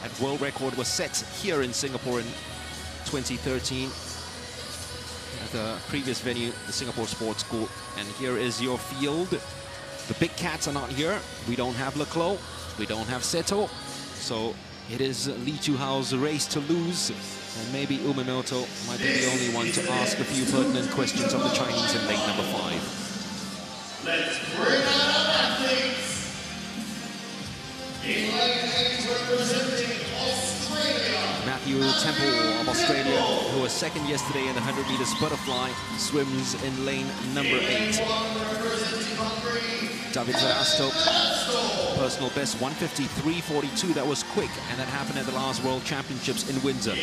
That world record was set here in Singapore in 2013 at the previous venue, the Singapore Sports School. And here is your field. The big cats are not here. We don't have Leclos. We don't have Seto. So it is Lee Chu-hao's race to lose. And maybe Umemoto might be the only one to ask a few pertinent questions of the Chinese in lane number 5. Let's bring out our athletes. In lane 8, representing Australia, Matthew Temple of Australia, who was second yesterday in the 100 meters butterfly, swims in lane number 8. David Verasto, personal best 153.42. That was quick, and that happened at the last World Championships in Windsor.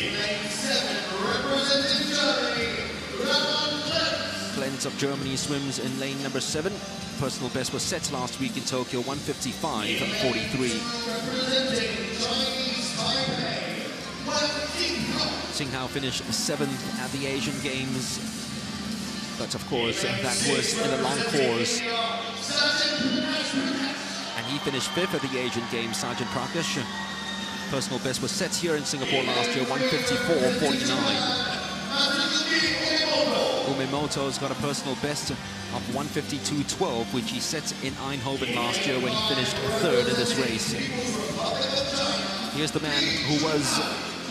Clens of Germany swims in lane number 7. Personal best was set last week in Tokyo, 155.43. Xinghao finished 7th at the Asian Games, but of course that was in a long course. And he finished 5th at the Asian Games, Sergeant Prakash. Personal best was set here in Singapore last year, 154.49. Umemoto's got a personal best of 152.12, which he set in Eindhoven last year when he finished 3rd in this race. Here's the man who was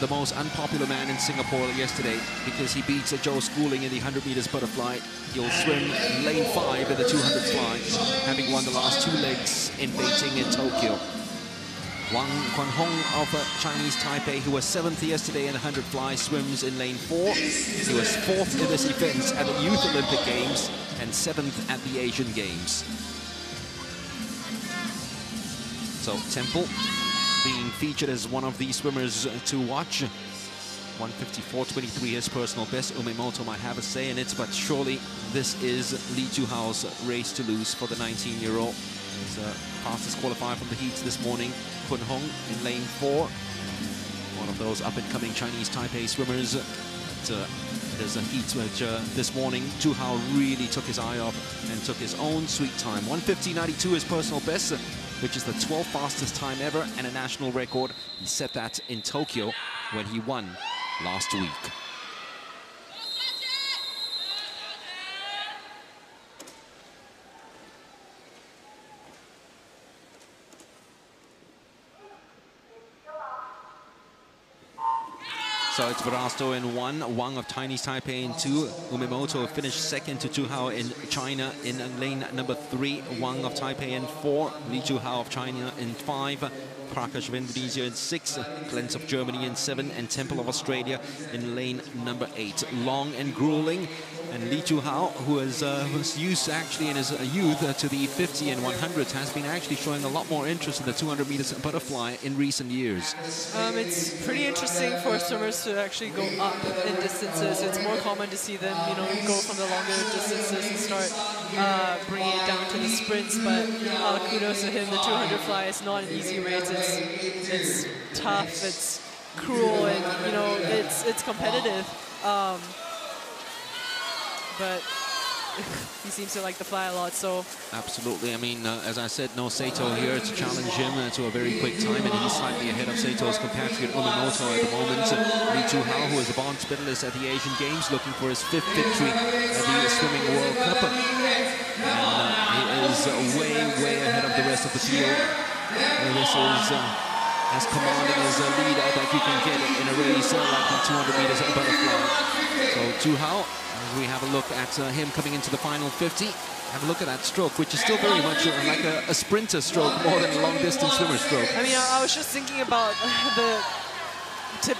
the most unpopular man in Singapore yesterday because he beats Joe Schooling in the 100 meters butterfly. He'll swim lane 5 in the 200 fly, having won the last 2 legs in Beijing and Tokyo. Wang Guanhong of Chinese Taipei, who was 7th yesterday in the 100 fly, swims in lane 4. He was 4th in this event at the Youth Olympic Games and 7th at the Asian Games. So Temple being featured as one of the swimmers to watch. 154.23 his personal best. Umemoto might have a say in it, but surely this is Lee Chu-hao's race to lose for the 19-year-old. He's the fastest qualifier from the heats this morning. Kun Hong in lane 4. One of those up-and-coming Chinese Taipei swimmers. There's a heat which this morning Chu-hao really took his eye off and took his own sweet time. 150.92 his personal best, which is the 12th fastest time ever and a national record. He set that in Tokyo when he won last week. So it's Verasto in 1, Wang of Chinese Taipei in 2. Umemoto finished 2nd to Chu-hao in China in lane number 3. Wang of Taipei in 4. Lee Chu-hao of China in 5. Prakash of Indonesia in 6. Clens of Germany in 7. And Temple of Australia in lane number 8. Long and grueling. And Lee Chu-hao, who was used actually in his youth to the 50 and 100s, has been actually showing a lot more interest in the 200 meters butterfly in recent years. It's pretty interesting for swimmers to actually go up in distances. It's more common to see them, go from the longer distances and start bringing it down to the sprints. But kudos to him. The 200 fly is not an easy race. It's tough. It's cruel, and it's competitive. But he seems to like the fly a lot, so... Absolutely. I mean, as I said, no Seto here to challenge him to a very quick time, and he's slightly ahead of Seto's compatriot Umemoto at the moment. Lee Chu-hao, who is a bronze medalist at the Asian Games, looking for his 5th victory at the Swimming World Cup. And he is way ahead of the rest of the field. And this is as commanding as a lead that you can get in a race like the 200 meters butterfly. So Chu-hao, we have a look at him coming into the final 50. Have a look at that stroke, which is still very much like a sprinter stroke more than a long-distance swimmer stroke. I mean, I was just thinking about the tip.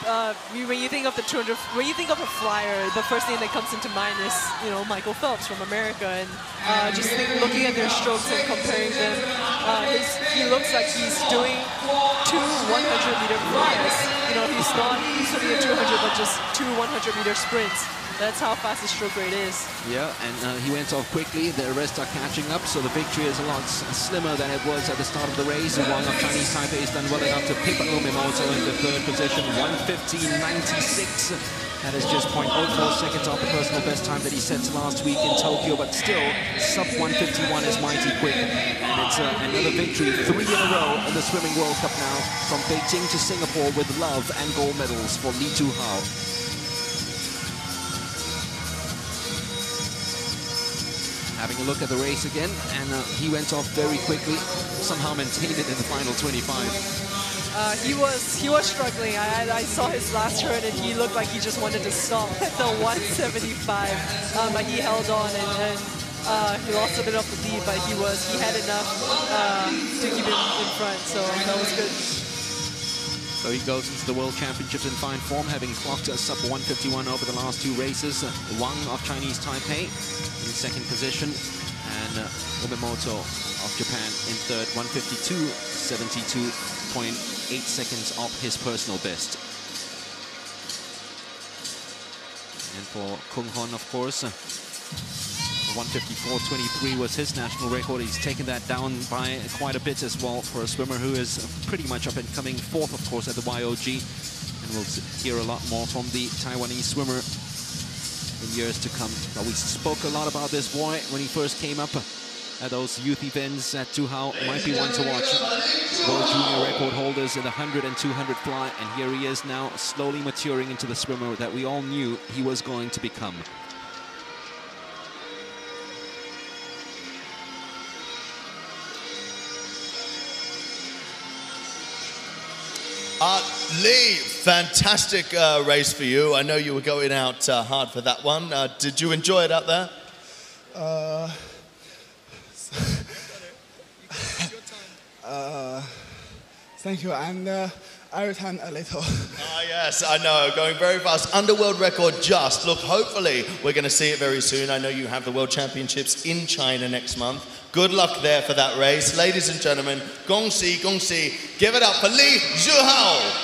When you think of the 200, when you think of a flyer, the first thing that comes into mind is Michael Phelps from America, and just looking at their strokes and comparing them, he looks like he's doing 2 100-meter flyers. He's not swimming a 200, but just 2 100-meter sprints. That's how fast his stroke rate is. Yeah, and he went off quickly. The rest are catching up, so the victory is a lot slimmer than it was at the start of the race. And Wang of Chinese Taipei has done well enough to pick Umemoto in the 3rd position, 115.96. That is just 0.04 seconds off the personal best time that he set last week in Tokyo, but still, sub 151 is mighty quick. And it's another victory, 3 in a row in the Swimming World Cup now, from Beijing to Singapore with love and gold medals for Lee Tu-hao. Having a look at the race again, and he went off very quickly, somehow maintained it in the final 25. He was struggling. I saw his last turn and he looked like he just wanted to stop at the 175. But he held on and he lost a bit of the lead, but he had enough to keep it in front. So that was good. So he goes into the World Championships in fine form, having clocked a sub 151 over the last 2 races. Wang of Chinese Taipei in second position, and Umemoto of Japan in third, 152.72.8 seconds off his personal best. And for Kung Hon, of course, 154.23 was his national record. He's taken that down by quite a bit as well for a swimmer who is pretty much up and coming, 4th, of course, at the YOG. And we'll hear a lot more from the Taiwanese swimmer in years to come. But we spoke a lot about this boy when he first came up at those youth events at Tu-hao. Might be one to watch. World junior record holders in the 100 and 200 fly, and here he is now, slowly maturing into the swimmer that we all knew he was going to become. Lee, fantastic race for you. I know you were going out hard for that one. Did you enjoy it out there? Thank you, and I returned a little. Ah, yes, I know, going very fast. Underworld record just. Look, hopefully we're going to see it very soon. I know you have the World Championships in China next month. Good luck there for that race. Ladies and gentlemen, gong xi, give it up for Lee Tu-hao.